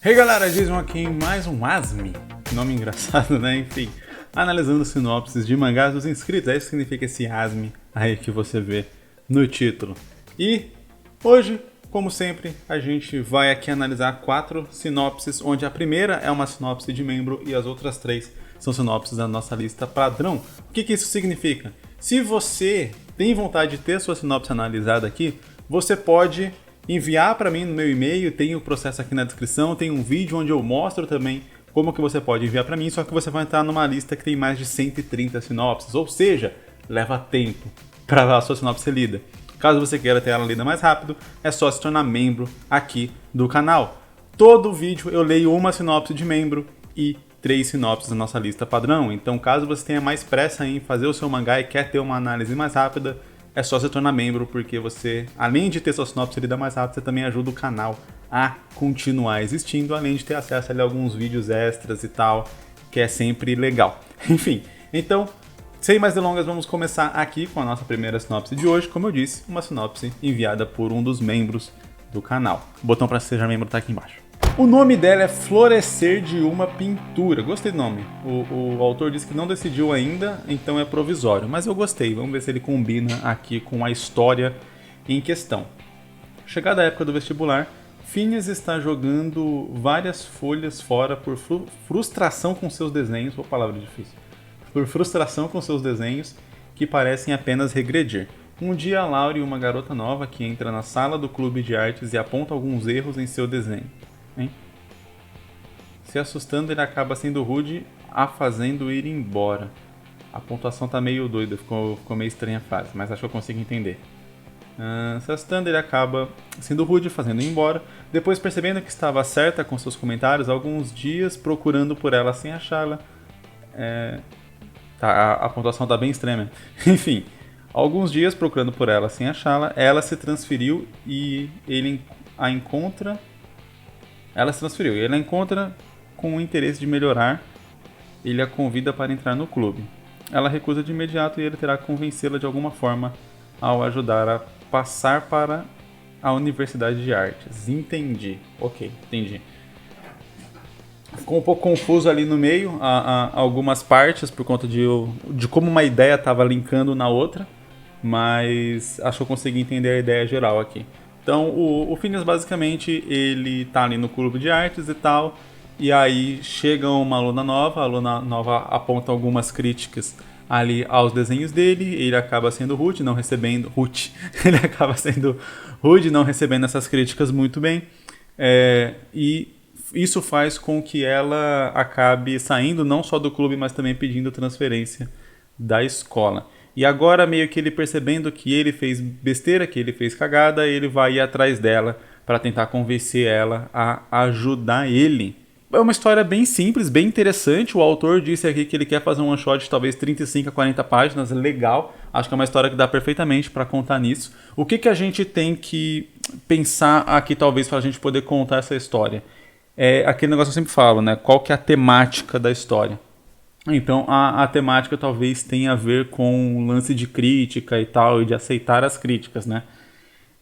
Hey galera, Jason aqui em mais um ASME, nome engraçado, né? Enfim, analisando sinopses de mangás dos inscritos, é isso que significa esse ASME aí que você vê no título. E hoje, como sempre, a gente vai aqui analisar 4 sinopses, onde a primeira é uma sinopse de membro e as outras 3 são sinopses da nossa lista padrão. O que isso significa? Se você tem vontade de ter a sua sinopse analisada aqui, você pode enviar para mim no meu e-mail, tem o processo aqui na descrição, tem um vídeo onde eu mostro também como que você pode enviar para mim, só que você vai entrar numa lista que tem mais de 130 sinopses, ou seja, leva tempo para a sua sinopse ser lida. Caso você queira ter ela lida mais rápido, é só se tornar membro aqui do canal. Todo vídeo eu leio uma sinopse de membro e 3 sinopses da nossa lista padrão, então caso você tenha mais pressa em fazer o seu mangá e quer ter uma análise mais rápida, é só se tornar membro, porque você, além de ter sua sinopse lida mais rápido, você também ajuda o canal a continuar existindo, além de ter acesso a alguns vídeos extras e tal, que é sempre legal. Enfim, então, sem mais delongas, vamos começar aqui com a nossa primeira sinopse de hoje. Como eu disse, uma sinopse enviada por um dos membros do canal. O botão para seja membro está aqui embaixo. O nome dela é Florescer de uma Pintura. Gostei do nome. O autor disse que não decidiu ainda, então é provisório. Mas eu gostei. Vamos ver se ele combina aqui com a história em questão. Chegada a época do vestibular, Phineas está jogando várias folhas fora por frustração com seus desenhos. Uma palavra difícil. Por frustração com seus desenhos que parecem apenas regredir. Um dia, Laurie, uma garota nova que entra na sala do clube de artes e aponta alguns erros em seu desenho. Hein? Se assustando, ele acaba sendo rude, a fazendo ir embora. A pontuação tá meio doida, ficou meio estranha a frase, mas acho que eu consigo entender. Se assustando, ele acaba sendo rude, fazendo ir embora. Depois, percebendo que estava certa com seus comentários, alguns dias procurando por ela sem achá-la. A pontuação tá bem extrema. Enfim, alguns dias procurando por ela sem achá-la, ela se transferiu e ele a encontra. Ela se transferiu e ele a encontra com o interesse de melhorar. Ele a convida para entrar no clube. Ela recusa de imediato e ele terá que convencê-la de alguma forma ao ajudar a passar para a Universidade de Artes. Entendi. Ok, entendi. Ficou um pouco confuso ali no meio, algumas partes, por conta de como uma ideia estava linkando na outra, mas acho que eu consegui entender a ideia geral aqui. Então, o Phineas, basicamente, ele tá ali no clube de artes e tal, e aí chega uma aluna nova, a aluna nova aponta algumas críticas ali aos desenhos dele, ele acaba sendo rude, não recebendo... ele acaba sendo rude, não recebendo essas críticas muito bem, e isso faz com que ela acabe saindo não só do clube, mas também pedindo transferência da escola. E agora, meio que ele percebendo que ele fez besteira, que ele fez cagada, ele vai ir atrás dela para tentar convencer ela a ajudar ele. É uma história bem simples, bem interessante. O autor disse aqui que ele quer fazer um one shot de talvez 35 a 40 páginas, legal. Acho que é uma história que dá perfeitamente para contar nisso. O que a gente tem que pensar aqui, talvez, para a gente poder contar essa história? É aquele negócio que eu sempre falo, né? Qual que é a temática da história? Então a temática talvez tenha a ver com o lance de crítica e tal, e de aceitar as críticas, né?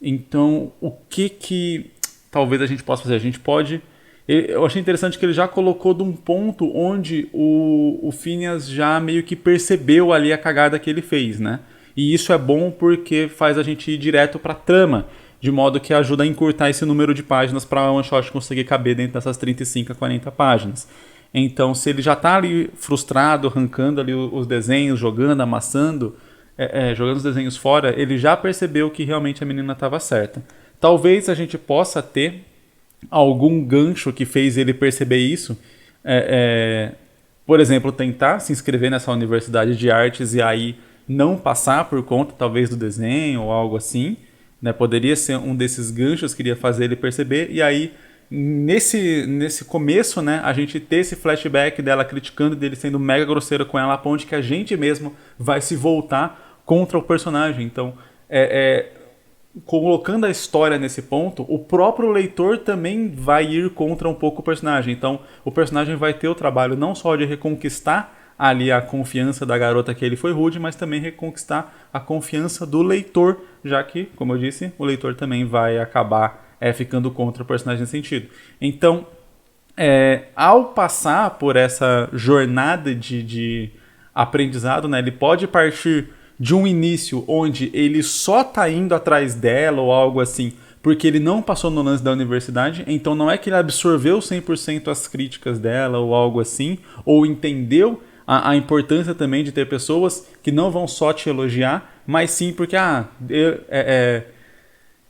Então o que talvez a gente possa fazer? A gente pode... Eu achei interessante que ele já colocou de um ponto onde o Phineas já meio que percebeu ali a cagada que ele fez, né? E isso é bom porque faz a gente ir direto pra trama, de modo que ajuda a encurtar esse número de páginas para o one shot conseguir caber dentro dessas 35 a 40 páginas. Então, se ele já está ali frustrado, arrancando ali os desenhos, jogando, amassando, jogando os desenhos fora, ele já percebeu que realmente a menina estava certa. Talvez a gente possa ter algum gancho que fez ele perceber isso. Por exemplo, tentar se inscrever nessa universidade de artes e aí não passar por conta, talvez, do desenho ou algo assim, né? Poderia ser um desses ganchos que iria fazer ele perceber, e aí nesse começo, né, a gente ter esse flashback dela criticando, dele sendo mega grosseiro com ela, a ponto que a gente mesmo vai se voltar contra o personagem. Então, colocando a história nesse ponto, o próprio leitor também vai ir contra um pouco o personagem. Então, o personagem vai ter o trabalho não só de reconquistar ali a confiança da garota que ele foi rude, mas também reconquistar a confiança do leitor, já que, como eu disse, o leitor também vai acabar ficando contra o personagem nesse sentido. Então, ao passar por essa jornada de aprendizado, né, ele pode partir de um início onde ele só tá indo atrás dela ou algo assim, porque ele não passou no lance da universidade, então não é que ele absorveu 100% as críticas dela ou algo assim, ou entendeu a importância também de ter pessoas que não vão só te elogiar, mas sim porque,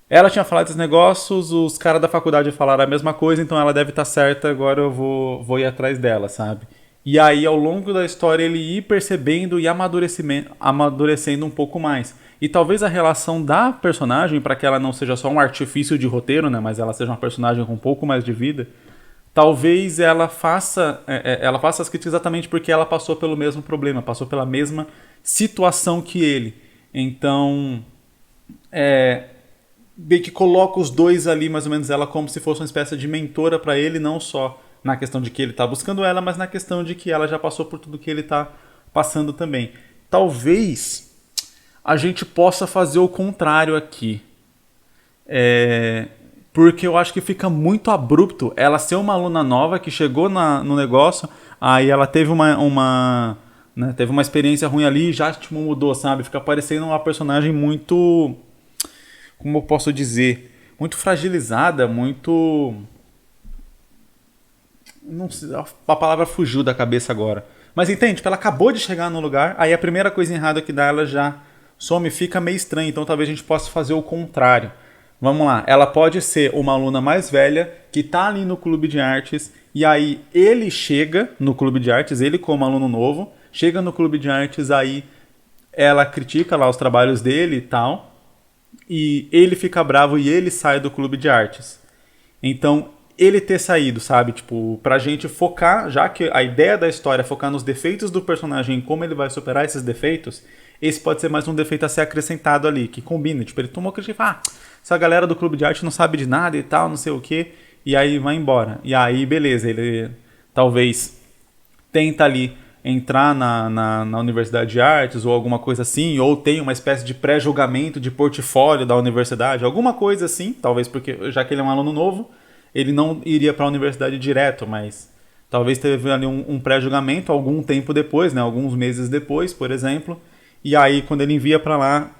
ela tinha falado esses negócios, os caras da faculdade falaram a mesma coisa, então ela deve estar certa, agora eu vou ir atrás dela, sabe? E aí, ao longo da história, ele ir percebendo e amadurecendo um pouco mais. E talvez a relação da personagem, para que ela não seja só um artifício de roteiro, né, mas ela seja uma personagem com um pouco mais de vida, talvez ela faça as críticas exatamente porque ela passou pelo mesmo problema, passou pela mesma situação que ele. Então, bem que coloca os dois ali, mais ou menos, ela como se fosse uma espécie de mentora para ele, não só na questão de que ele tá buscando ela, mas na questão de que ela já passou por tudo que ele tá passando também. Talvez a gente possa fazer o contrário aqui. Porque eu acho que fica muito abrupto ela ser uma aluna nova que chegou no negócio, aí ela teve né, teve uma experiência ruim ali e já tipo, mudou, sabe? Fica parecendo uma personagem muito... Como eu posso dizer? Muito fragilizada, muito... Não sei, a palavra fugiu da cabeça agora. Mas entende? Tipo, ela acabou de chegar no lugar, aí a primeira coisa errada que dá, ela já some, fica meio estranho. Então talvez a gente possa fazer o contrário. Vamos lá, ela pode ser uma aluna mais velha que tá ali no clube de artes, e aí ele chega no clube de artes, ele como aluno novo, chega no clube de artes, aí ela critica lá os trabalhos dele e tal, e ele fica bravo e ele sai do clube de artes. Então, ele ter saído, sabe? Tipo, pra gente focar, já que a ideia da história é focar nos defeitos do personagem e como ele vai superar esses defeitos, esse pode ser mais um defeito a ser acrescentado ali, que combina. Tipo, ele tomou crítica e fala, essa galera do clube de arte não sabe de nada e tal, não sei o quê, e aí vai embora. E aí, beleza, ele talvez tenta ali entrar na Universidade de Artes ou alguma coisa assim, ou tem uma espécie de pré-julgamento de portfólio da universidade, alguma coisa assim, talvez porque, já que ele é um aluno novo, ele não iria para a universidade direto, mas talvez teve ali um pré-julgamento algum tempo depois, né, alguns meses depois, por exemplo, e aí quando ele envia para lá,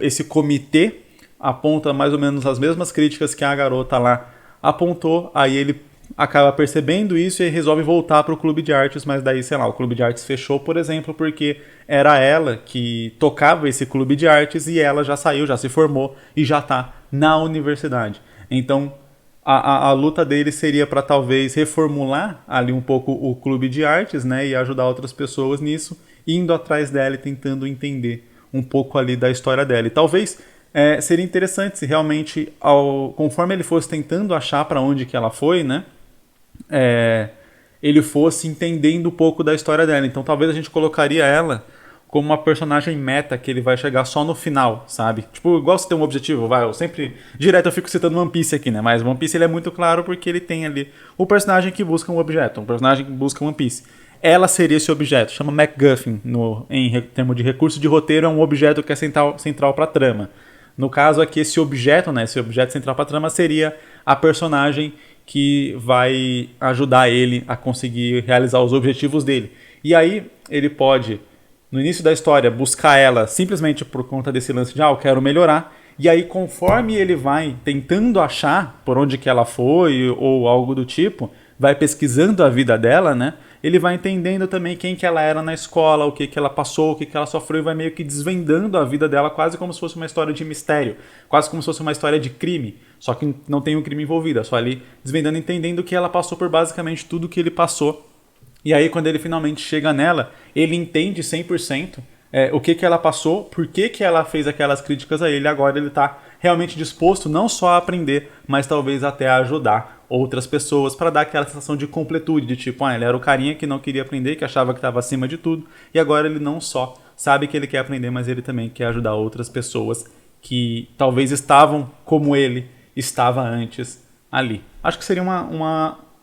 esse comitê aponta mais ou menos as mesmas críticas que a garota lá apontou, aí ele acaba percebendo isso e resolve voltar para o clube de artes, mas daí, sei lá, o clube de artes fechou, por exemplo, porque era ela que tocava esse clube de artes e ela já saiu, já se formou e já está na universidade. Então, a luta dele seria para talvez reformular ali um pouco o clube de artes, né, e ajudar outras pessoas nisso, indo atrás dela e tentando entender um pouco ali da história dela. E talvez seria interessante se realmente, conforme ele fosse tentando achar para onde que ela foi, né, ele fosse entendendo um pouco da história dela. Então talvez a gente colocaria ela como uma personagem meta que ele vai chegar só no final, sabe? Tipo, igual você tem um objetivo, eu sempre... Direto eu fico citando One Piece aqui, né? Mas One Piece ele é muito claro porque ele tem ali o personagem que busca um objeto, um personagem que busca One Piece. Ela seria esse objeto, chama MacGuffin, em termos de recurso de roteiro, é um objeto que é central para a trama. No caso aqui, esse objeto, né? Esse objeto central para a trama seria a personagem que vai ajudar ele a conseguir realizar os objetivos dele. E aí ele pode, no início da história, buscar ela simplesmente por conta desse lance de eu quero melhorar. E aí conforme ele vai tentando achar por onde que ela foi ou algo do tipo, vai pesquisando a vida dela, né? Ele vai entendendo também quem que ela era na escola, o que que ela passou, o que que ela sofreu, e vai meio que desvendando a vida dela quase como se fosse uma história de mistério, quase como se fosse uma história de crime, só que não tem um crime envolvido, é só ali desvendando, entendendo que ela passou por basicamente tudo que ele passou. E aí quando ele finalmente chega nela, ele entende 100% o que que ela passou, por que que ela fez aquelas críticas a ele, agora ele está realmente disposto não só a aprender, mas talvez até a ajudar outras pessoas para dar aquela sensação de completude, de tipo, ele era o carinha que não queria aprender, que achava que estava acima de tudo, e agora ele não só sabe que ele quer aprender, mas ele também quer ajudar outras pessoas que talvez estavam como ele estava antes ali. Acho que seria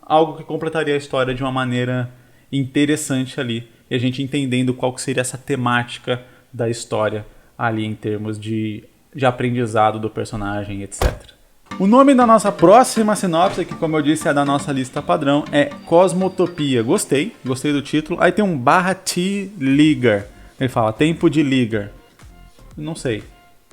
algo que completaria a história de uma maneira interessante ali, e a gente entendendo qual que seria essa temática da história ali em termos de aprendizado do personagem, etc. O nome da nossa próxima sinopse, que como eu disse é da nossa lista padrão, é Cosmotopia. Gostei do título. Aí tem um /T Ligar. Ele fala, tempo de Ligar. Não sei.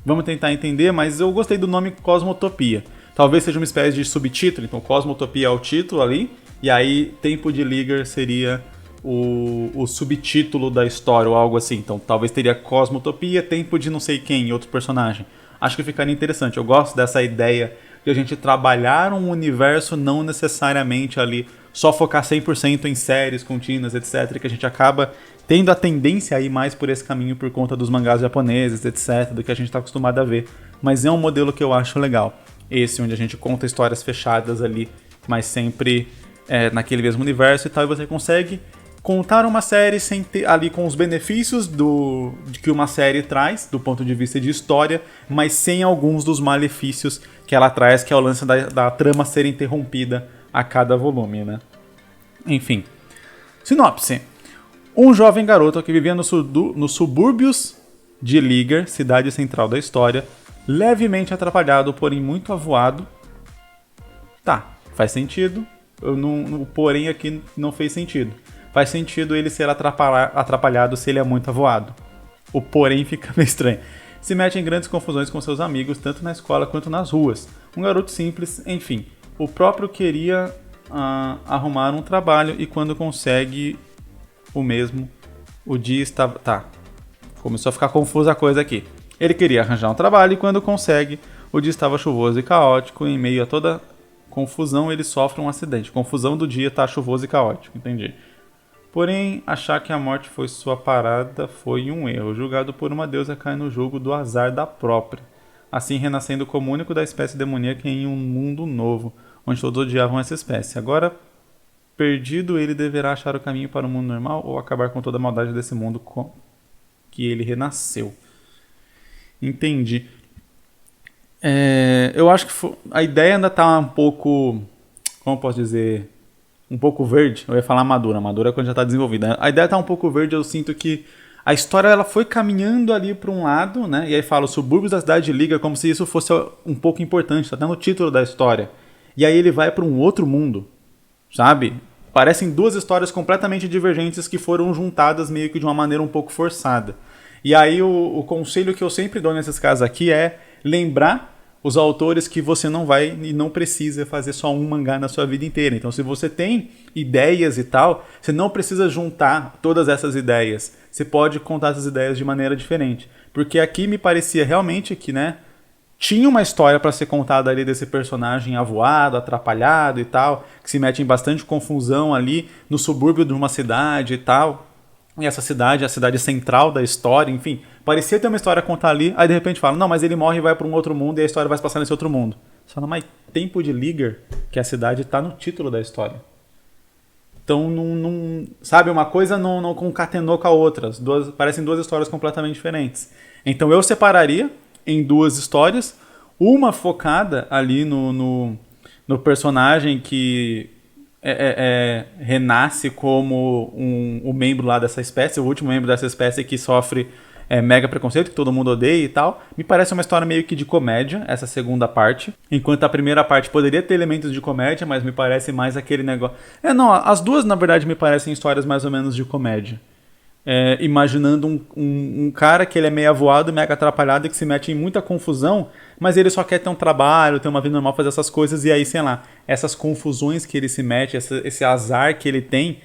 Vamos tentar entender, mas eu gostei do nome Cosmotopia. Talvez seja uma espécie de subtítulo, então Cosmotopia é o título ali, e aí tempo de Ligar seria o subtítulo da história ou algo assim. Então talvez teria Cosmotopia, tempo de não sei quem, outro personagem. Acho que ficaria interessante. Eu gosto dessa ideia de a gente trabalhar um universo não necessariamente ali só focar 100% em séries contínuas, etc. Que a gente acaba tendo a tendência a ir mais por esse caminho por conta dos mangás japoneses, etc. Do que a gente está acostumado a ver. Mas é um modelo que eu acho legal. Esse onde a gente conta histórias fechadas ali, mas sempre naquele mesmo universo e tal. E você consegue contar uma série sem ter, ali com os benefícios de que uma série traz, do ponto de vista de história, mas sem alguns dos malefícios que ela traz, que é o lance da trama ser interrompida a cada volume, né? Enfim. Sinopse. Um jovem garoto que vivia nos subúrbios de Ligar, cidade central da história, levemente atrapalhado, porém muito avoado. Tá, faz sentido. O porém aqui não fez sentido. Faz sentido ele ser atrapalhado se ele é muito avoado. O porém fica meio estranho. Se mete em grandes confusões com seus amigos, tanto na escola quanto nas ruas. Um garoto simples, enfim. O próprio queria arrumar um trabalho e quando consegue o mesmo, o dia estava... Tá, começou a ficar confusa a coisa aqui. Ele queria arranjar um trabalho e quando consegue, o dia estava chuvoso e caótico. Em meio a toda confusão, ele sofre um acidente. Confusão do dia tá chuvoso e caótico, entendi. Porém, achar que a morte foi sua parada foi um erro. Julgado por uma deusa, cai no jogo do azar da própria. Assim, renascendo como único da espécie demoníaca em um mundo novo, onde todos odiavam essa espécie. Agora, perdido, ele deverá achar o caminho para o mundo normal ou acabar com toda a maldade desse mundo que ele renasceu. Entendi. Eu acho que a ideia ainda está um pouco... Como posso dizer... Um pouco verde. Eu ia falar madura é quando já está desenvolvida. A ideia está um pouco verde, eu sinto que a história ela foi caminhando ali para um lado, né? E aí fala os subúrbios da cidade de Liga, como se isso fosse um pouco importante, está até no título da história. E aí ele vai para um outro mundo, sabe? Parecem duas histórias completamente divergentes que foram juntadas meio que de uma maneira um pouco forçada. E aí o conselho que eu sempre dou nesses casos aqui é lembrar os autores que você não vai e não precisa fazer só um mangá na sua vida inteira. Então, se você tem ideias e tal, você não precisa juntar todas essas ideias. Você pode contar essas ideias de maneira diferente. Porque aqui me parecia realmente que, né, tinha uma história para ser contada ali desse personagem avoado, atrapalhado e tal, que se mete em bastante confusão ali no subúrbio de uma cidade e tal. E essa cidade é a cidade central da história, enfim. Parecia ter uma história a contar ali, aí de repente fala, não, mas ele morre e vai para um outro mundo e a história vai se passar nesse outro mundo. Só não, mas tempo de Ligar, que a cidade está no título da história. Então, não sabe, uma coisa não concatenou com a outra. Parecem duas histórias completamente diferentes. Então eu separaria em duas histórias, uma focada ali no personagem que renasce como um membro lá dessa espécie, o último membro dessa espécie que sofre mega preconceito, que todo mundo odeia e tal. Me parece uma história meio que de comédia, essa segunda parte. Enquanto a primeira parte poderia ter elementos de comédia, mas me parece mais aquele negócio... as duas, na verdade, me parecem histórias mais ou menos de comédia. Imaginando um cara que ele é meio avoado, mega atrapalhado, que se mete em muita confusão, mas ele só quer ter um trabalho, ter uma vida normal, fazer essas coisas, e aí, sei lá, essas confusões que ele se mete, esse azar que ele tem,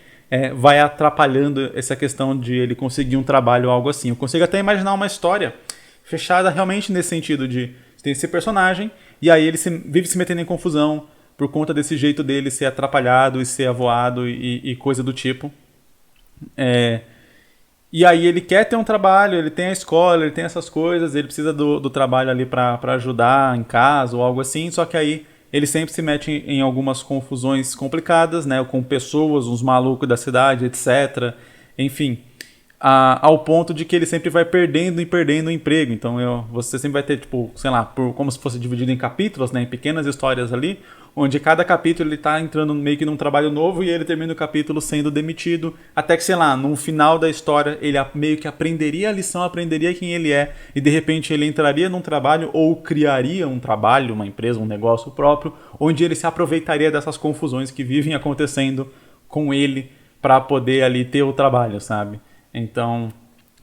vai atrapalhando essa questão de ele conseguir um trabalho ou algo assim. Eu consigo até imaginar uma história fechada realmente nesse sentido de ter esse personagem, e aí ele vive se metendo em confusão por conta desse jeito dele ser atrapalhado e ser avoado e coisa do tipo. E aí ele quer ter um trabalho, ele tem a escola, ele tem essas coisas, ele precisa do trabalho ali pra ajudar em casa ou algo assim, só que aí ele sempre se mete em algumas confusões complicadas, né, com pessoas, uns malucos da cidade, etc. Enfim, ao ponto de que ele sempre vai perdendo o emprego. Então você sempre vai ter, tipo, sei lá, como se fosse dividido em capítulos, né, em pequenas histórias ali, onde cada capítulo ele tá entrando meio que num trabalho novo e ele termina o capítulo sendo demitido, até que, sei lá, no final da história ele meio que aprenderia a lição, aprenderia quem ele é, e de repente ele entraria num trabalho ou criaria um trabalho, uma empresa, um negócio próprio, onde ele se aproveitaria dessas confusões que vivem acontecendo com ele para poder ali ter o trabalho, sabe? Então,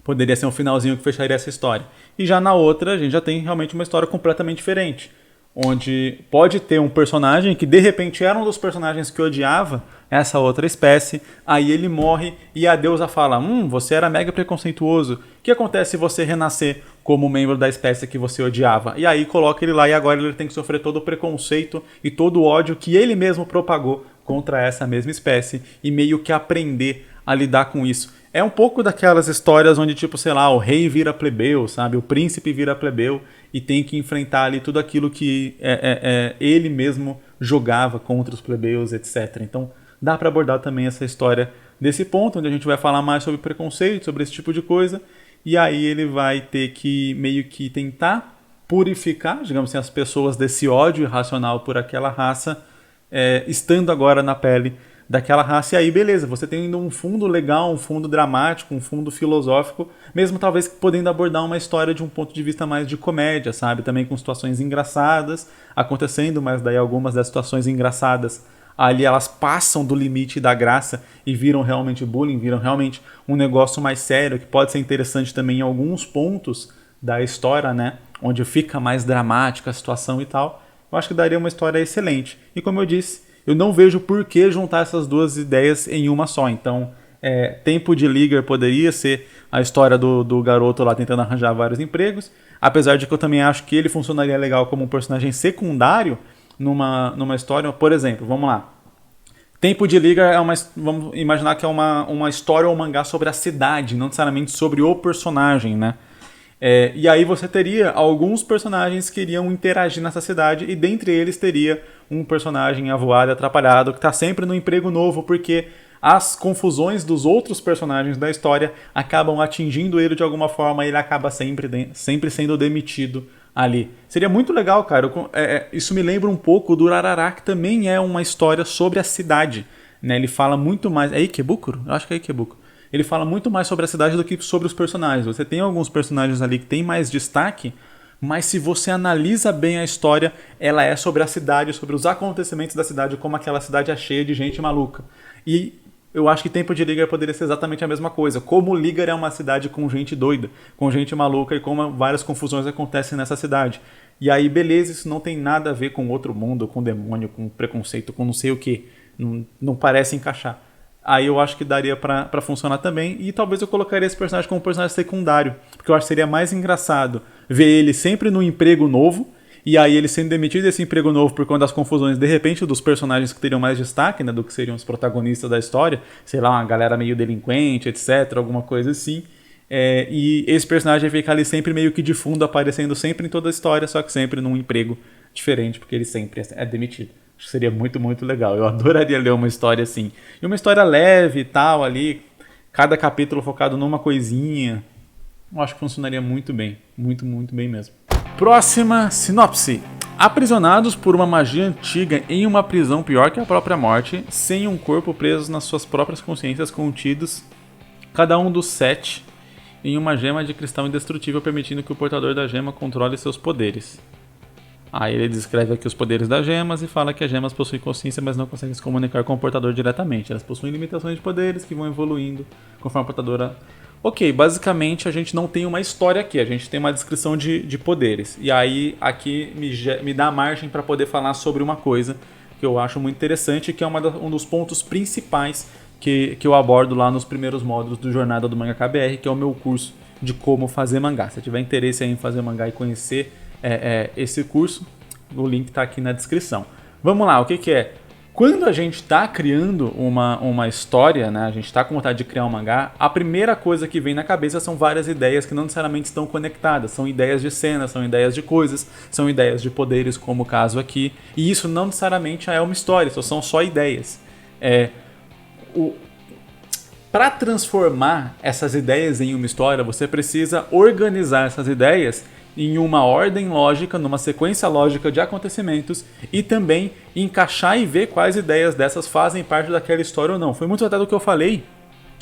poderia ser um finalzinho que fecharia essa história. E já na outra, a gente já tem realmente uma história completamente diferente, onde pode ter um personagem que de repente era um dos personagens que odiava essa outra espécie, aí ele morre e a deusa fala: você era mega preconceituoso, o que acontece se você renascer como membro da espécie que você odiava? E aí coloca ele lá e agora ele tem que sofrer todo o preconceito e todo o ódio que ele mesmo propagou contra essa mesma espécie e meio que aprender a lidar com isso. É um pouco daquelas histórias onde, tipo, sei lá, o rei vira plebeu, sabe? O príncipe vira plebeu e tem que enfrentar ali tudo aquilo que ele mesmo jogava contra os plebeus, etc. Então, dá para abordar também essa história desse ponto, onde a gente vai falar mais sobre preconceito, sobre esse tipo de coisa, e aí ele vai ter que meio que tentar purificar, digamos assim, as pessoas desse ódio irracional por aquela raça, estando agora na pele daquela raça. E aí, beleza, você tem um fundo legal, um fundo dramático, um fundo filosófico, mesmo talvez podendo abordar uma história de um ponto de vista mais de comédia, sabe? Também com situações engraçadas acontecendo, mas daí algumas das situações engraçadas ali elas passam do limite da graça e viram realmente bullying, viram realmente um negócio mais sério, que pode ser interessante também em alguns pontos da história, né? Onde fica mais dramática a situação e tal. Eu acho que daria uma história excelente. E como eu disse, eu não vejo por que juntar essas duas ideias em uma só. Então, Tempo de Ligar poderia ser a história do garoto lá tentando arranjar vários empregos, apesar de que eu também acho que ele funcionaria legal como um personagem secundário numa história. Por exemplo, vamos lá. Tempo de Ligar vamos imaginar que é uma história ou um mangá sobre a cidade, não necessariamente sobre o personagem, né? E aí você teria alguns personagens que iriam interagir nessa cidade, e dentre eles teria um personagem avoado e atrapalhado que está sempre no emprego novo, porque as confusões dos outros personagens da história acabam atingindo ele de alguma forma e ele acaba sempre sendo demitido ali. Seria muito legal, cara. Isso me lembra um pouco do Urarará, que também é uma história sobre a cidade, né? Ele fala muito mais... É Ikebukuro? Eu acho que é Ikebukuro. Ele fala muito mais sobre a cidade do que sobre os personagens. Você tem alguns personagens ali que tem mais destaque, mas se você analisa bem a história, ela é sobre a cidade, sobre os acontecimentos da cidade, como aquela cidade é cheia de gente maluca. E eu acho que Tempo de Ligar poderia ser exatamente a mesma coisa. Como Ligar é uma cidade com gente doida, com gente maluca, e como várias confusões acontecem nessa cidade. E aí, beleza, isso não tem nada a ver com outro mundo, com demônio, com preconceito, com não sei o que. Não parece encaixar. Aí eu acho que daria pra funcionar também. E talvez eu colocaria esse personagem como um personagem secundário, porque eu acho que seria mais engraçado ver ele sempre no emprego novo, e aí ele sendo demitido desse emprego novo por conta das confusões, de repente, dos personagens que teriam mais destaque, né, do que seriam os protagonistas da história, sei lá, uma galera meio delinquente, etc, alguma coisa assim. E esse personagem fica ali sempre meio que de fundo, aparecendo sempre em toda a história, só que sempre num emprego diferente, porque ele sempre é demitido. Acho que seria muito, muito legal. Eu adoraria ler uma história assim. E uma história leve e tal ali, cada capítulo focado numa coisinha. Eu acho que funcionaria muito bem. Muito, muito bem mesmo. Próxima sinopse. Aprisionados por uma magia antiga em uma prisão pior que a própria morte, sem um corpo, presos nas suas próprias consciências contidos, cada um dos 7 em uma gema de cristal indestrutível, permitindo que o portador da gema controle seus poderes. Aí ele descreve aqui os poderes das gemas e fala que as gemas possuem consciência, mas não conseguem se comunicar com o portador diretamente. Elas possuem limitações de poderes que vão evoluindo conforme a portadora... Ok, basicamente a gente não tem uma história aqui, a gente tem uma descrição de poderes. E aí aqui me dá margem para poder falar sobre uma coisa que eu acho muito interessante, que é um dos pontos principais que eu abordo lá nos primeiros módulos do Jornada do Mangaka BR, que é o meu curso de como fazer mangá. Se tiver interesse em fazer mangá e conhecer esse curso, o link está aqui na descrição. Vamos lá, o que é? Quando a gente está criando uma história, né, a gente está com vontade de criar um mangá, a primeira coisa que vem na cabeça são várias ideias que não necessariamente estão conectadas. São ideias de cena, são ideias de coisas, são ideias de poderes, como o caso aqui. E isso não necessariamente é uma história, são só ideias. Para transformar essas ideias em uma história, você precisa organizar essas ideias em uma ordem lógica, numa sequência lógica de acontecimentos e também encaixar e ver quais ideias dessas fazem parte daquela história ou não. Foi muito até do que eu falei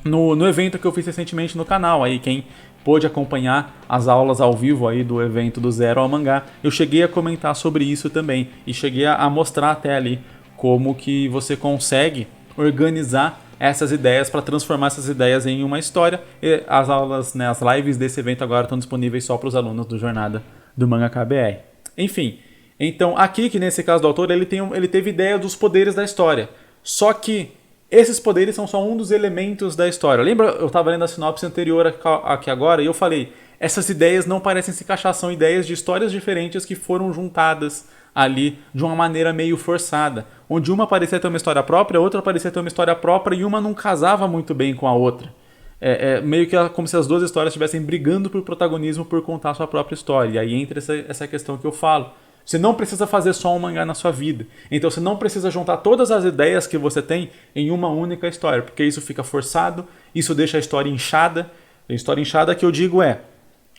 no evento que eu fiz recentemente no canal. Aí quem pôde acompanhar as aulas ao vivo aí do evento do Zero ao Mangá, eu cheguei a comentar sobre isso também e cheguei a mostrar até ali como que você consegue organizar essas ideias para transformar essas ideias em uma história. E as aulas, né, as lives desse evento agora estão disponíveis só para os alunos do Jornada do Mangaka BR. Enfim, então aqui que nesse caso do autor ele teve ideia dos poderes da história. Só que esses poderes são só um dos elementos da história. Lembra, eu estava lendo a sinopse anterior aqui agora e eu falei, essas ideias não parecem se encaixar, são ideias de histórias diferentes que foram juntadas ali de uma maneira meio forçada, onde uma parecia ter uma história própria, a outra parecia ter uma história própria e uma não casava muito bem com a outra. Meio que como se as duas histórias estivessem brigando por protagonismo por contar a sua própria história. E aí entra essa questão que eu falo. Você não precisa fazer só um mangá na sua vida. Então você não precisa juntar todas as ideias que você tem em uma única história, porque isso fica forçado, isso deixa a história inchada. A história inchada que eu digo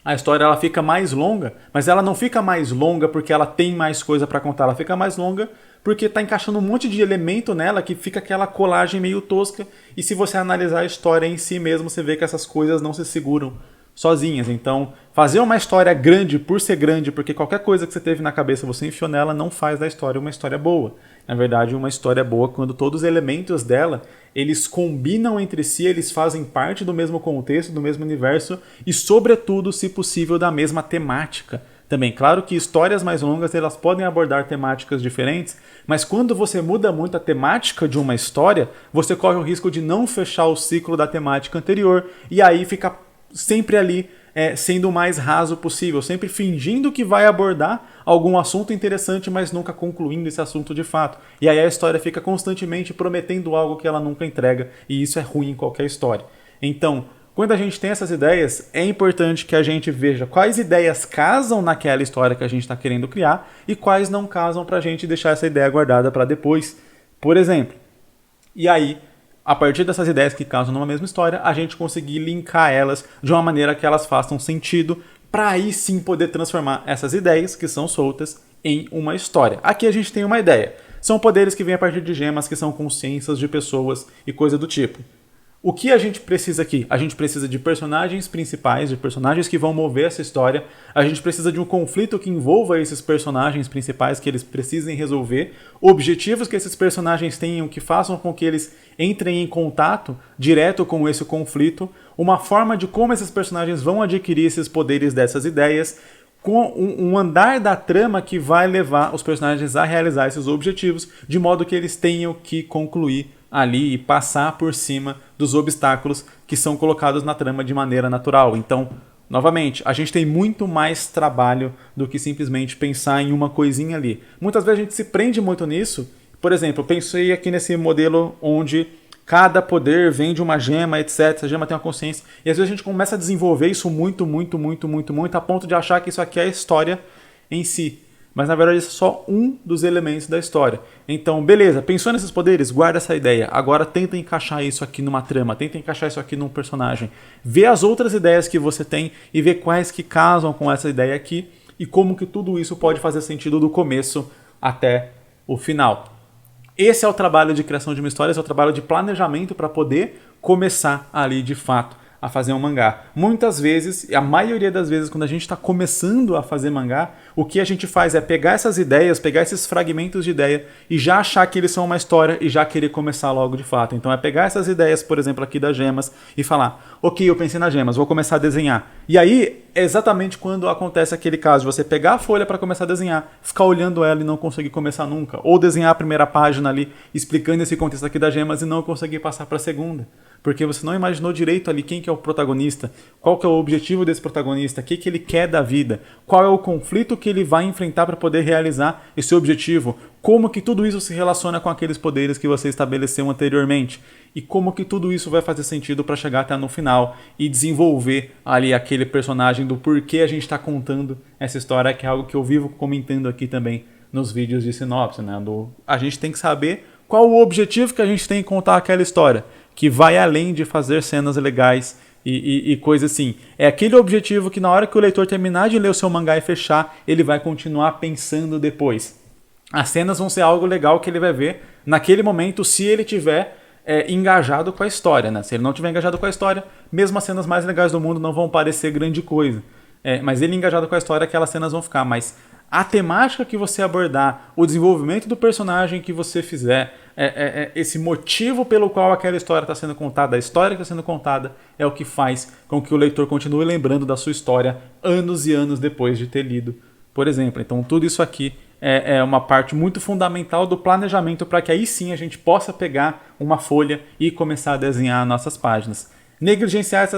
a história ela fica mais longa, mas ela não fica mais longa porque ela tem mais coisa para contar. Ela fica mais longa porque está encaixando um monte de elemento nela que fica aquela colagem meio tosca. E se você analisar a história em si mesmo, você vê que essas coisas não se seguram sozinhas. Então, fazer uma história grande por ser grande, porque qualquer coisa que você teve na cabeça você enfiou nela, não faz da história uma história boa. Na verdade, uma história boa quando todos os elementos dela, eles combinam entre si, eles fazem parte do mesmo contexto, do mesmo universo e, sobretudo, se possível, da mesma temática. Também, claro que histórias mais longas elas podem abordar temáticas diferentes, mas quando você muda muito a temática de uma história, você corre o risco de não fechar o ciclo da temática anterior e aí fica sempre ali sendo o mais raso possível, sempre fingindo que vai abordar algum assunto interessante, mas nunca concluindo esse assunto de fato. E aí a história fica constantemente prometendo algo que ela nunca entrega, e isso é ruim em qualquer história. Então, quando a gente tem essas ideias, é importante que a gente veja quais ideias casam naquela história que a gente está querendo criar e quais não casam para a gente deixar essa ideia guardada para depois, por exemplo. E aí, a partir dessas ideias que casam numa mesma história, a gente conseguir linkar elas de uma maneira que elas façam sentido, para aí sim poder transformar essas ideias que são soltas em uma história. Aqui a gente tem uma ideia. São poderes que vêm a partir de gemas, que são consciências de pessoas e coisa do tipo. O que a gente precisa aqui? A gente precisa de personagens principais, de personagens que vão mover essa história. A gente precisa de um conflito que envolva esses personagens principais, que eles precisem resolver. Objetivos que esses personagens tenham que façam com que eles entrem em contato direto com esse conflito. Uma forma de como esses personagens vão adquirir esses poderes dessas ideias. Com um andar da trama que vai levar os personagens a realizar esses objetivos, de modo que eles tenham que concluir ali e passar por cima dos obstáculos que são colocados na trama de maneira natural. Então, novamente, a gente tem muito mais trabalho do que simplesmente pensar em uma coisinha ali. Muitas vezes a gente se prende muito nisso. Por exemplo, eu pensei aqui nesse modelo onde cada poder vem de uma gema, etc. A gema tem uma consciência. E às vezes a gente começa a desenvolver isso muito, a ponto de achar que isso aqui é a história em si. Mas na verdade isso é só um dos elementos da história. Então, beleza, pensou nesses poderes? Guarda essa ideia. Agora tenta encaixar isso aqui numa trama, tenta encaixar isso aqui num personagem. Vê as outras ideias que você tem e vê quais que casam com essa ideia aqui e como que tudo isso pode fazer sentido do começo até o final. Esse é o trabalho de criação de uma história, esse é o trabalho de planejamento para poder começar ali de fato a fazer um mangá. Muitas vezes, a maioria das vezes, quando a gente está começando a fazer mangá, o que a gente faz é pegar essas ideias, pegar esses fragmentos de ideia e já achar que eles são uma história e já querer começar logo de fato. Então é pegar essas ideias, por exemplo, aqui das gemas e falar, ok, eu pensei nas gemas, vou começar a desenhar. E aí, é exatamente quando acontece aquele caso de você pegar a folha para começar a desenhar, ficar olhando ela e não conseguir começar nunca. Ou desenhar a primeira página ali, explicando esse contexto aqui das gemas e não conseguir passar para a segunda. Porque você não imaginou direito ali quem que é o protagonista, qual que é o objetivo desse protagonista, o que que ele quer da vida, qual é o conflito que ele vai enfrentar para poder realizar esse objetivo, como que tudo isso se relaciona com aqueles poderes que você estabeleceu anteriormente e como que tudo isso vai fazer sentido para chegar até no final e desenvolver ali aquele personagem do porquê a gente está contando essa história, que é algo que eu vivo comentando aqui também nos vídeos de sinopse, né? A gente tem que saber qual o objetivo que a gente tem em contar aquela história, que vai além de fazer cenas legais e coisa assim. É aquele objetivo que na hora que o leitor terminar de ler o seu mangá e fechar, ele vai continuar pensando depois. As cenas vão ser algo legal que ele vai ver naquele momento se ele tiver engajado com a história, né? Se ele não tiver engajado com a história, mesmo as cenas mais legais do mundo não vão parecer grande coisa. Mas ele engajado com a história, aquelas cenas vão ficar. Mas a temática que você abordar, o desenvolvimento do personagem que você fizer, esse motivo pelo qual aquela história está sendo contada, a história que está sendo contada, é o que faz com que o leitor continue lembrando da sua história anos e anos depois de ter lido, por exemplo. Então tudo isso aqui é uma parte muito fundamental do planejamento para que aí sim a gente possa pegar uma folha e começar a desenhar nossas páginas. Negligenciar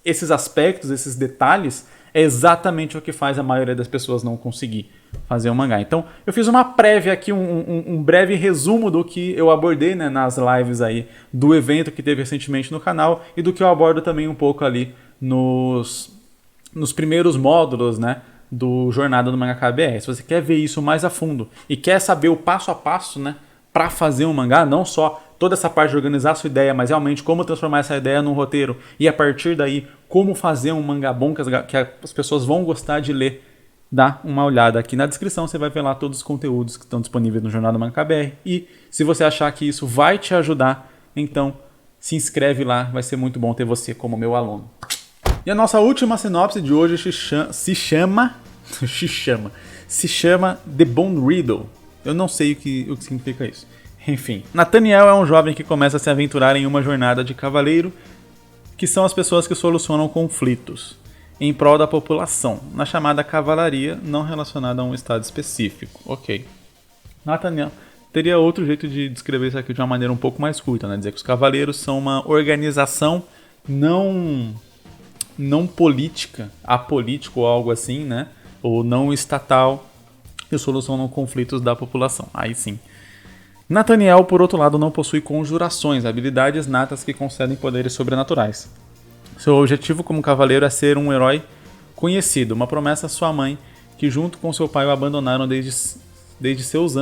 esses aspectos, esses detalhes, é exatamente o que faz a maioria das pessoas não conseguir fazer um mangá. Então, eu fiz uma prévia aqui, um breve resumo do que eu abordei, né, nas lives aí do evento que teve recentemente no canal e do que eu abordo também um pouco ali nos primeiros módulos, né, do Jornada do Mangaka BR. Se você quer ver isso mais a fundo e quer saber o passo a passo, né, para fazer um mangá, não só toda essa parte de organizar a sua ideia, mas realmente como transformar essa ideia num roteiro e a partir daí como fazer um mangá bom que as pessoas vão gostar de ler, dá uma olhada aqui na descrição, você vai ver lá todos os conteúdos que estão disponíveis no Jornada do Mangaka BR. E se você achar que isso vai te ajudar, então se inscreve lá, vai ser muito bom ter você como meu aluno. E a nossa última sinopse de hoje se chama The Bone Riddle. Eu não sei o que significa isso. Enfim, Nathaniel é um jovem que começa a se aventurar em uma jornada de cavaleiro, que são as pessoas que solucionam conflitos em prol da população, na chamada cavalaria, não relacionada a um estado específico. Ok. Nathaniel teria outro jeito de descrever isso aqui de uma maneira um pouco mais curta, né? Dizer que os cavaleiros são uma organização não política, apolítica ou algo assim, né? Ou não estatal, que solucionam conflitos da população. Aí sim. Nathaniel, por outro lado, não possui conjurações, habilidades natas que concedem poderes sobrenaturais. Seu objetivo como cavaleiro é ser um herói conhecido, uma promessa à sua mãe, que junto com seu pai o abandonaram desde seus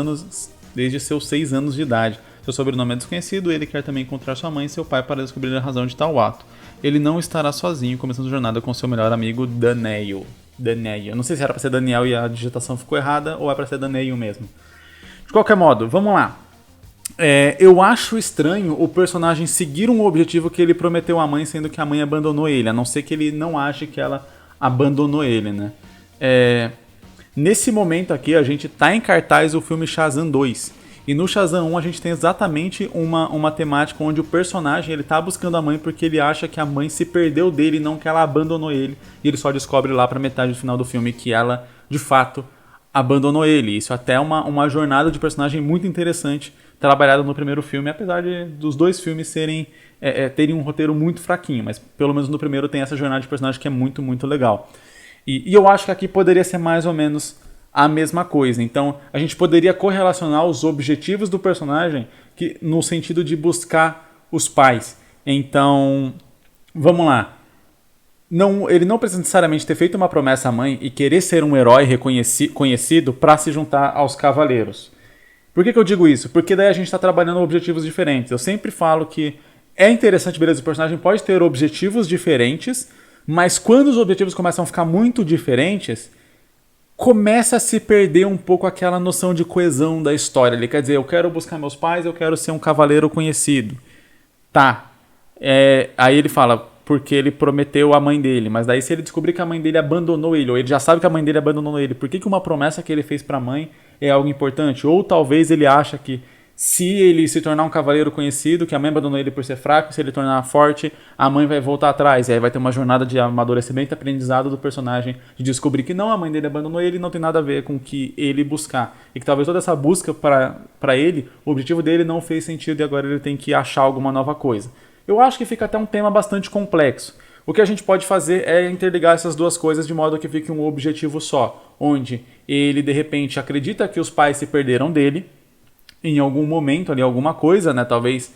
6 anos de idade. Seu sobrenome é desconhecido, ele quer também encontrar sua mãe e seu pai para descobrir a razão de tal ato. Ele não estará sozinho, começando a jornada com seu melhor amigo, Danail. Eu não sei se era para ser Daniel e a digitação ficou errada, ou é para ser Danail mesmo. De qualquer modo, vamos lá. Eu acho estranho o personagem seguir um objetivo que ele prometeu à mãe, sendo que a mãe abandonou ele, a não ser que ele não ache que ela abandonou ele, né? Nesse momento aqui, a gente tá em cartaz o filme Shazam 2. E no Shazam 1 a gente tem exatamente uma temática onde o personagem ele tá buscando a mãe porque ele acha que a mãe se perdeu dele, não que ela abandonou ele. E ele só descobre lá pra metade do final do filme que ela, de fato, abandonou ele. Isso até é uma jornada de personagem muito interessante, trabalhada no primeiro filme, apesar dos dois filmes terem um roteiro muito fraquinho, mas pelo menos no primeiro tem essa jornada de personagem que é muito, muito legal. E eu acho que aqui poderia ser mais ou menos a mesma coisa. Então, a gente poderia correlacionar os objetivos do personagem no sentido de buscar os pais. Então, vamos lá. Ele não precisa necessariamente ter feito uma promessa à mãe e querer ser um herói conhecido para se juntar aos cavaleiros. Por que eu digo isso? Porque daí a gente está trabalhando objetivos diferentes. Eu sempre falo que é interessante, beleza, o personagem pode ter objetivos diferentes, mas quando os objetivos começam a ficar muito diferentes, começa a se perder um pouco aquela noção de coesão da história. Ele quer dizer, eu quero buscar meus pais, eu quero ser um cavaleiro conhecido. Tá. Aí ele fala, porque ele prometeu a mãe dele. Mas daí se ele descobrir que a mãe dele abandonou ele, ou ele já sabe que a mãe dele abandonou ele, por que uma promessa que ele fez pra mãe é algo importante? Ou talvez ele acha que se ele se tornar um cavaleiro conhecido, que a mãe abandonou ele por ser fraco, se ele tornar forte, a mãe vai voltar atrás. E aí vai ter uma jornada de amadurecimento e aprendizado do personagem, de descobrir que não, a mãe dele abandonou ele, não tem nada a ver com o que ele buscar. E que talvez toda essa busca para ele, o objetivo dele não fez sentido e agora ele tem que achar alguma nova coisa. Eu acho que fica até um tema bastante complexo. O que a gente pode fazer é interligar essas duas coisas de modo que fique um objetivo só, onde ele de repente acredita que os pais se perderam dele, em algum momento ali, alguma coisa, né? Talvez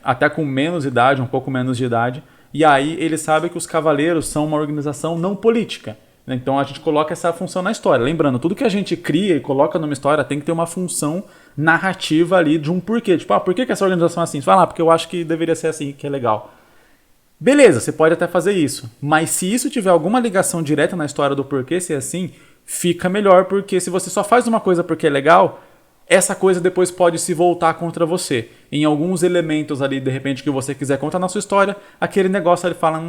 até com menos idade, um pouco menos de idade. E aí ele sabe que os cavaleiros são uma organização não política. Né? Então a gente coloca essa função na história. Lembrando, tudo que a gente cria e coloca numa história tem que ter uma função narrativa ali de um porquê. Tipo, por que essa organização é assim? Você fala, porque eu acho que deveria ser assim, que é legal. Beleza, você pode até fazer isso, mas se isso tiver alguma ligação direta na história do porquê ser assim, fica melhor, porque se você só faz uma coisa porque é legal, essa coisa depois pode se voltar contra você. Em alguns elementos ali, de repente, que você quiser contar na sua história, aquele negócio ali fala,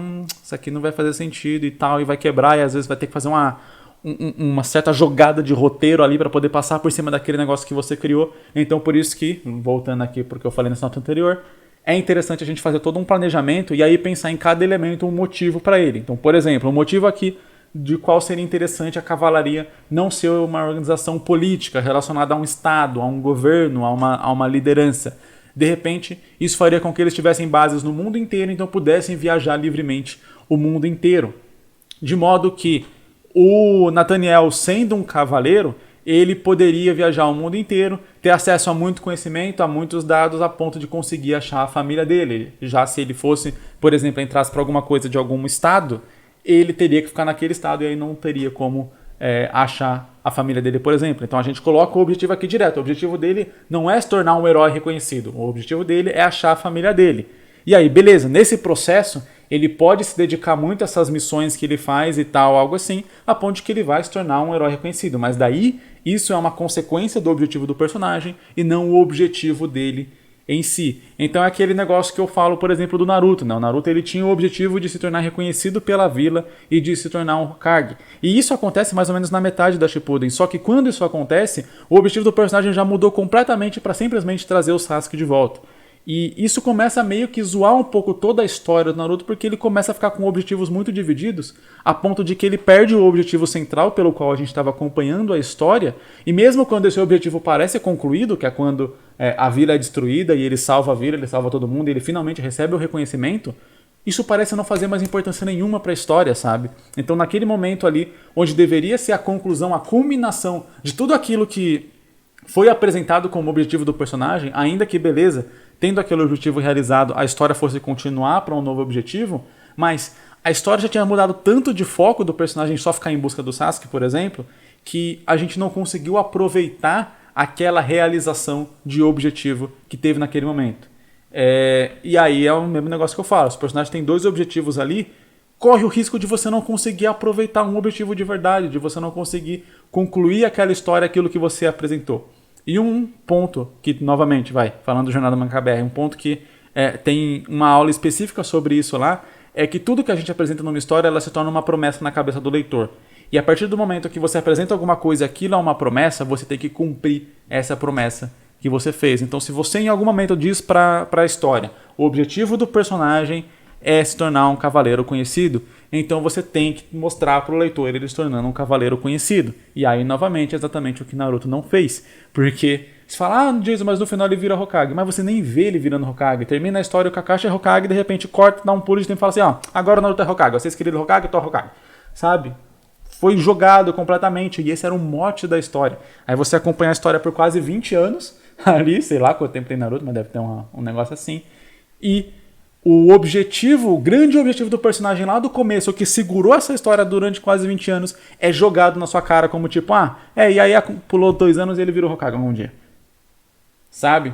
isso aqui não vai fazer sentido e tal, e vai quebrar, e às vezes vai ter que fazer uma certa jogada de roteiro ali para poder passar por cima daquele negócio que você criou. Então, por isso que, voltando aqui porque eu falei nessa nota anterior, é interessante a gente fazer todo um planejamento e aí pensar em cada elemento um motivo para ele. Então, por exemplo, o motivo aqui de qual seria interessante a cavalaria não ser uma organização política relacionada a um estado, a um governo, a uma liderança. De repente, isso faria com que eles tivessem bases no mundo inteiro, então pudessem viajar livremente o mundo inteiro. De modo que o Nathaniel, sendo um cavaleiro, ele poderia viajar o mundo inteiro, ter acesso a muito conhecimento, a muitos dados, a ponto de conseguir achar a família dele. Já se ele fosse, por exemplo, entrasse para alguma coisa de algum estado, ele teria que ficar naquele estado e aí não teria como achar a família dele, por exemplo. Então a gente coloca o objetivo aqui direto. O objetivo dele não é se tornar um herói reconhecido. O objetivo dele é achar a família dele. E aí, beleza, nesse processo, ele pode se dedicar muito a essas missões que ele faz e tal, algo assim, a ponto de que ele vai se tornar um herói reconhecido. Mas daí, isso é uma consequência do objetivo do personagem e não o objetivo dele em si. Então é aquele negócio que eu falo, por exemplo, do Naruto. Né? O Naruto ele tinha o objetivo de se tornar reconhecido pela vila e de se tornar um Hokage. E isso acontece mais ou menos na metade da Shippuden. Só que quando isso acontece, o objetivo do personagem já mudou completamente para simplesmente trazer o Sasuke de volta. E isso começa a meio que zoar um pouco toda a história do Naruto, porque ele começa a ficar com objetivos muito divididos, a ponto de que ele perde o objetivo central pelo qual a gente estava acompanhando a história, e mesmo quando esse objetivo parece concluído, que é quando a vila é destruída e ele salva a vila, ele salva todo mundo e ele finalmente recebe o reconhecimento, isso parece não fazer mais importância nenhuma para a história, sabe? Então naquele momento ali, onde deveria ser a conclusão, a culminação de tudo aquilo que foi apresentado como objetivo do personagem, ainda que beleza, tendo aquele objetivo realizado, a história fosse continuar para um novo objetivo, mas a história já tinha mudado tanto de foco do personagem só ficar em busca do Sasuke, por exemplo, que a gente não conseguiu aproveitar aquela realização de objetivo que teve naquele momento. E aí é o mesmo negócio que eu falo, se o personagem tem dois objetivos ali, corre o risco de você não conseguir aproveitar um objetivo de verdade, de você não conseguir concluir aquela história, aquilo que você apresentou. E um ponto que, novamente, falando do Jornada do Mangaka BR, um ponto que tem uma aula específica sobre isso lá, é que tudo que a gente apresenta numa história, ela se torna uma promessa na cabeça do leitor. E a partir do momento que você apresenta alguma coisa, aquilo é uma promessa, você tem que cumprir essa promessa que você fez. Então, se você em algum momento diz para a história, o objetivo do personagem é se tornar um cavaleiro conhecido, então você tem que mostrar para o leitor ele se tornando um cavaleiro conhecido. E aí, novamente, é exatamente o que Naruto não fez. Porque você fala, Jason, mas no final ele vira Hokage. Mas você nem vê ele virando Hokage. Termina a história, o Kakashi é Hokage, de repente corta, dá um pulo de tempo e fala assim, agora o Naruto é Hokage. Vocês queriam Hokage, eu tô Hokage. Sabe? Foi jogado completamente. E esse era o mote da história. Aí você acompanha a história por quase 20 anos. Ali, sei lá quanto tempo tem Naruto, mas deve ter um negócio assim. E o grande objetivo do personagem lá do começo, o que segurou essa história durante quase 20 anos, é jogado na sua cara como tipo, e aí pulou 2 anos e ele virou Hokage algum dia. Sabe?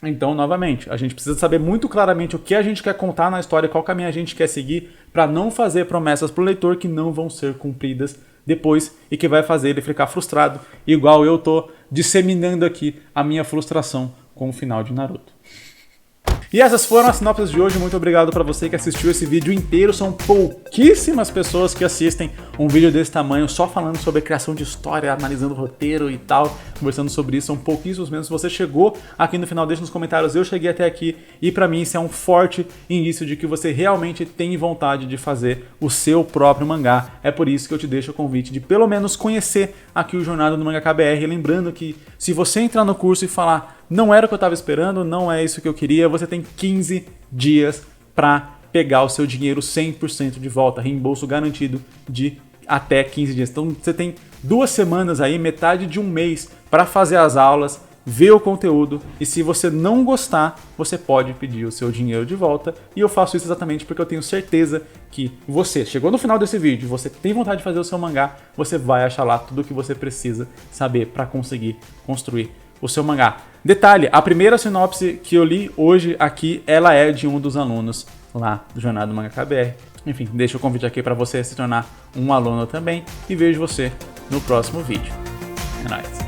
Então, novamente, a gente precisa saber muito claramente o que a gente quer contar na história, qual caminho a gente quer seguir, para não fazer promessas pro leitor que não vão ser cumpridas depois e que vai fazer ele ficar frustrado, igual eu tô disseminando aqui a minha frustração com o final de Naruto. E essas foram as sinopses de hoje. Muito obrigado para você que assistiu esse vídeo inteiro. São pouquíssimas pessoas que assistem um vídeo desse tamanho só falando sobre a criação de história, analisando o roteiro e tal, conversando sobre isso. São pouquíssimos mesmo. Se você chegou aqui no final, deixa nos comentários. Eu cheguei até aqui e para mim isso é um forte indício de que você realmente tem vontade de fazer o seu próprio mangá. É por isso que eu te deixo o convite de pelo menos conhecer aqui o Jornada do Mangaka BR. Lembrando que se você entrar no curso e falar não era o que eu estava esperando, não é isso que eu queria, você tem 15 dias para pegar o seu dinheiro 100% de volta, reembolso garantido de até 15 dias. Então você tem 2 semanas aí, metade de um mês para fazer as aulas, ver o conteúdo e se você não gostar, você pode pedir o seu dinheiro de volta. E eu faço isso exatamente porque eu tenho certeza que você chegou no final desse vídeo, você tem vontade de fazer o seu mangá, você vai achar lá tudo o que você precisa saber para conseguir construir o seu mangá. Detalhe, a primeira sinopse que eu li hoje aqui, ela é de um dos alunos lá do Jornada do Mangaka BR. Enfim, deixo o convite aqui para você se tornar um aluno também e vejo você no próximo vídeo. É nóis!